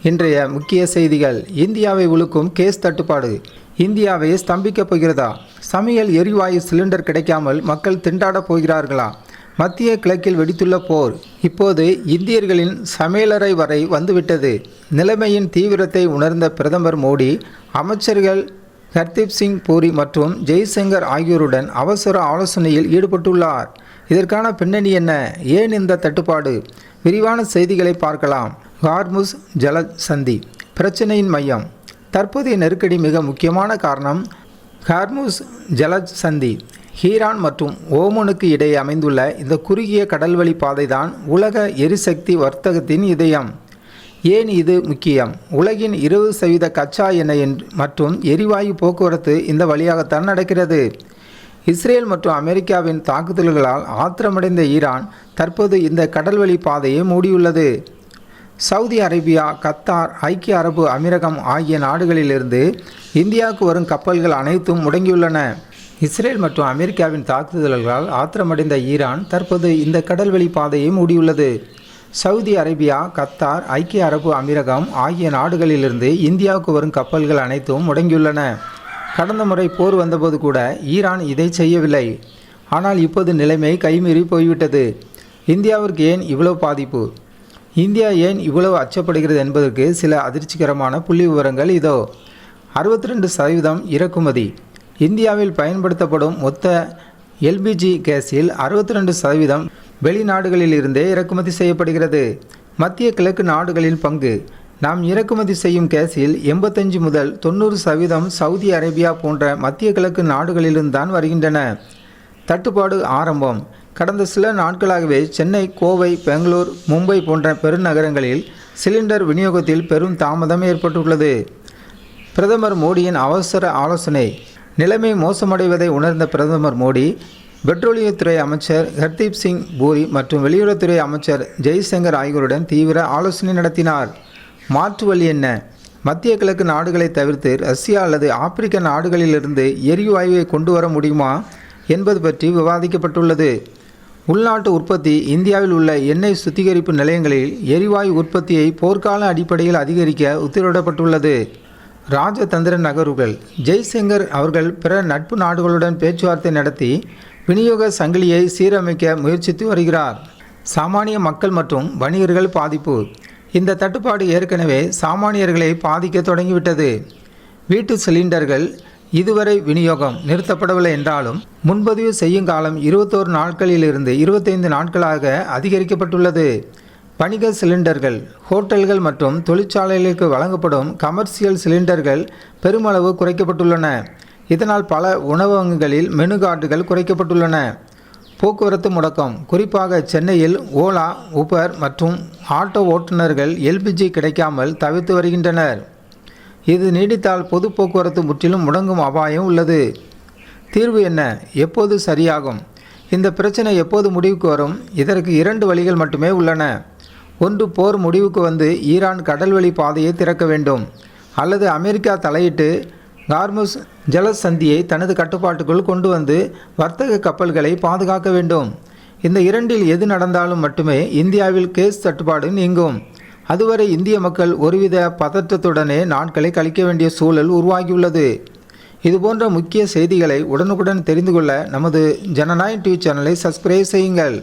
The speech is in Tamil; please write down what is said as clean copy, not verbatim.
இன்றைய முக்கிய செய்திகள். இந்தியாவை உலுக்கும் கேஸ் தட்டுப்பாடு. இந்தியாவை ஸ்தம்பிக்கப் போகிறதா? சமையல் எரிவாயு சிலிண்டர் கிடைக்காமல் மக்கள் திண்டாடப் போகிறார்களா? மத்திய கிழக்கில் வெடித்துள்ள போர் இப்போது இந்தியர்களின் சமையலறை வரை வந்துவிட்டது. நிலைமையின் தீவிரத்தை உணர்ந்த பிரதமர் மோடி அமைச்சர்கள் ஹர்தீப் சிங் பூரி மற்றும் ஜெய்சங்கர் ஆகியோருடன் அவசர ஆலோசனையில் ஈடுபட்டுள்ளார். இதற்கான பின்னணி என்ன? ஏன் இந்த தட்டுப்பாடு? விரிவான செய்திகளை பார்க்கலாம். ஹார்முஸ் ஜல சந்தி பிரச்சனையின் மையம். தற்போதைய நெருக்கடி மிக முக்கியமான காரணம் ஹார்முஸ் ஜல சந்தி. ஈரான் மற்றும் ஓமனுக்கு இடையே அமைந்துள்ள இந்த குறுகிய கடல்வழி பாதைதான் உலக எரிசக்தி வர்த்தகத்தின் இதயம். ஏன் இது முக்கியம்? உலகின் 20% கச்சா எண்ணெய் மற்றும் எரிவாயு போக்குவரத்து இந்த வழியாகத்தான் நடக்கிறது. இஸ்ரேல் மற்றும் அமெரிக்காவின் தாக்குதல்களால் ஆத்திரமடைந்த ஈரான் தற்போது இந்த கடல்வழி பாதையை மூடியுள்ளது. சவுதி அரேபியா, கத்தார், ஐக்கிய அரபு அமீரகம் ஆகிய நாடுகளிலிருந்து இந்தியாவுக்கு வரும் கப்பல்கள் அனைத்தும் முடங்கியுள்ளன. இஸ்ரேல் மற்றும் அமெரிக்காவின் தாக்குதல்களால் ஆத்திரமடைந்த ஈரான் தற்போது இந்த கடல்வழி பாதையை மூடியுள்ளது. சவுதி அரேபியா, கத்தார், ஐக்கிய அரபு அமீரகம் ஆகிய நாடுகளிலிருந்து இந்தியாவுக்கு வரும் கப்பல்கள் அனைத்தும் முடங்கியுள்ளன. கடந்த முறை போர் வந்தபோது கூட ஈரான் இதை செய்யவில்லை. ஆனால் இப்போது நிலைமை கைமீறி போய்விட்டது. இந்தியாவிற்கு ஏன் இவ்வளவு பாதிப்பு? இந்தியா ஏன் இவ்வளவு அச்சப்படுகிறது என்பதற்கு சில அதிர்ச்சிகரமான புள்ளி விவரங்கள் இதோ. 62% இறக்குமதி. இந்தியாவில் பயன்படுத்தப்படும் மொத்த எல்பிஜி கேஸில் 62% வெளிநாடுகளில் இருந்தே இறக்குமதி செய்யப்படுகிறது. மத்திய கிழக்கு நாடுகளின் பங்கு. நாம் இறக்குமதி செய்யும் கேஸில் 85 முதல் 90% சவுதி அரேபியா போன்ற மத்திய கிழக்கு நாடுகளிலிருந்து தான் வருகின்றன. தட்டுப்பாடு ஆரம்பம். கடந்த சில நாட்களாகவே சென்னை, கோவை, பெங்களூர், மும்பை போன்ற பெருநகரங்களில் சிலிண்டர் விநியோகத்தில் பெரும் தாமதம் ஏற்பட்டுள்ளது. பிரதமர் மோடியின் அவசர ஆலோசனை. நிலைமை மோசமடைவதை உணர்ந்த பிரதமர் மோடி பெட்ரோலியத்துறை அமைச்சர் ஹர்தீப் சிங் பூரி மற்றும் வெளியுறவுத்துறை அமைச்சர் ஜெய்சங்கர் ஆகியோருடன் தீவிர ஆலோசனை நடத்தினார். மாற்று வழி என்ன? மத்திய கிழக்கு நாடுகளை தவிர்த்து ரஷ்யா அல்லது ஆப்பிரிக்க நாடுகளிலிருந்து எரிவாயுவை கொண்டு வர முடியுமா என்பது பற்றி விவாதிக்கப்பட்டுள்ளது. உள்நாட்டு உற்பத்தி. இந்தியாவில் உள்ள எண்ணெய் சுத்திகரிப்பு நிலையங்களில் எரிவாயு உற்பத்தியை போர்க்கால அடிப்படையில் அதிகரிக்க உத்தரவிடப்பட்டுள்ளது. ராஜதந்திர நகர்வுகள். ஜெய்சங்கர் அவர்கள் பிற நட்பு நாடுகளுடன் பேச்சுவார்த்தை நடத்தி விநியோக சங்கிலியை சீரமைக்க முயற்சித்து வருகிறார். சாமானிய மக்கள் மற்றும் வணிகர்கள் பாதிப்பு. இந்த தட்டுப்பாடு ஏற்கனவே சாமானியர்களை பாதிக்க தொடங்கிவிட்டது. வீட்டு சிலிண்டர்கள் இதுவரை விநியோகம் நிறுத்தப்படவில்லை என்றாலும் முன்பதிவு செய்யும் காலம் 21 நாட்களிலிருந்து 25 நாட்களாக அதிகரிக்கப்பட்டுள்ளது. வணிக சிலிண்டர்கள். ஹோட்டல்கள் மற்றும் தொழிற்சாலைகளுக்கு வழங்கப்படும் கமர்ஷியல் சிலிண்டர்கள் பெருமளவு குறைக்கப்பட்டுள்ளன. இதனால் பல உணவகங்களில் மெனு கார்டுகள் குறைக்கப்பட்டுள்ளன. போக்குவரத்து முடக்கம். குறிப்பாக சென்னையில் ஓலா, உபர் மற்றும் ஆட்டோ ஓட்டுநர்கள் எல்பிஜி கிடைக்காமல் தவிர்த்து வருகின்றனர். இது நீடித்தால் பொது போக்குவரத்து முற்றிலும் முடங்கும் அபாயம் உள்ளது. தீர்வு என்ன? எப்போது சரியாகும்? இந்த பிரச்சனை எப்போது முடிவுக்கு வரும்? இதற்கு 2 வழிகள் மட்டுமே உள்ளன. ஒன்று, போர் முடிவுக்கு வந்து ஈரான் கடல்வழி பாதையை திறக்க வேண்டும், அல்லது அமெரிக்கா தலையிட்டு ஹார்முஸ் ஜலசந்தியை தனது கட்டுப்பாட்டுக்குள் கொண்டு வந்து வர்த்தக கப்பல்களை பாதுகாக்க வேண்டும். இந்த 2இல் எது நடந்தாலும் மட்டுமே இந்தியாவில் கேஸ் தட்டுப்பாடு நீங்கும். அதுவரை இந்திய மக்கள் ஒருவித பதற்றத்துடனே நாட்களை கழிக்க வேண்டிய சூழல் உருவாகியுள்ளது. இதுபோன்ற முக்கிய செய்திகளை உடனுக்குடன் தெரிந்து கொள்ள நமது ஜனநாயகம் டிவி சேனலை சப்ஸ்கிரைப் செய்யுங்கள்.